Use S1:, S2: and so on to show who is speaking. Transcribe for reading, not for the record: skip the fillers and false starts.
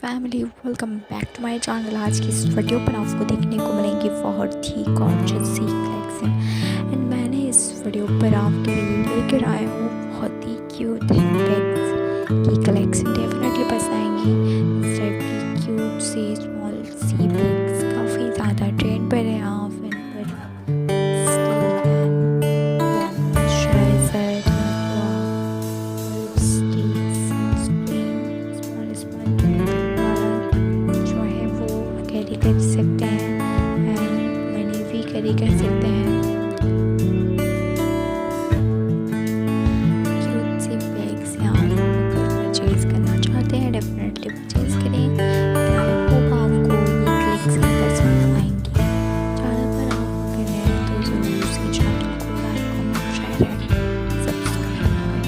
S1: Family, welcome back to my channel. आज की इस वीडियो पर आपको देखने को मिलेंगी बहुत ही गॉर्जियस सी कलेक्शन एंड मैंने इस वीडियो पर आपके लिए लेकर आया हूँ बहुत ही क्यूट बैग्स की कलेक्शन। डेफिनेटली पसंद आएंगी। इस टाइप की cute C small C bags काफ़ी ज़्यादा ट्रेंड पर है। आप कैरी कर सकते हैं एंड मनी भी कैरी कर सकते हैं। क्यूट सी बैग्स यहाँ अगर परचेज़ करना चाहते हैं डेफिनेटली परचेज़ करें। आई होप आपको ये कलेक्शन पसंद आएंगी। चैनल पर आप अगर नए हैं तो ज़रूर से चैनल को like comment share and subscribe करें।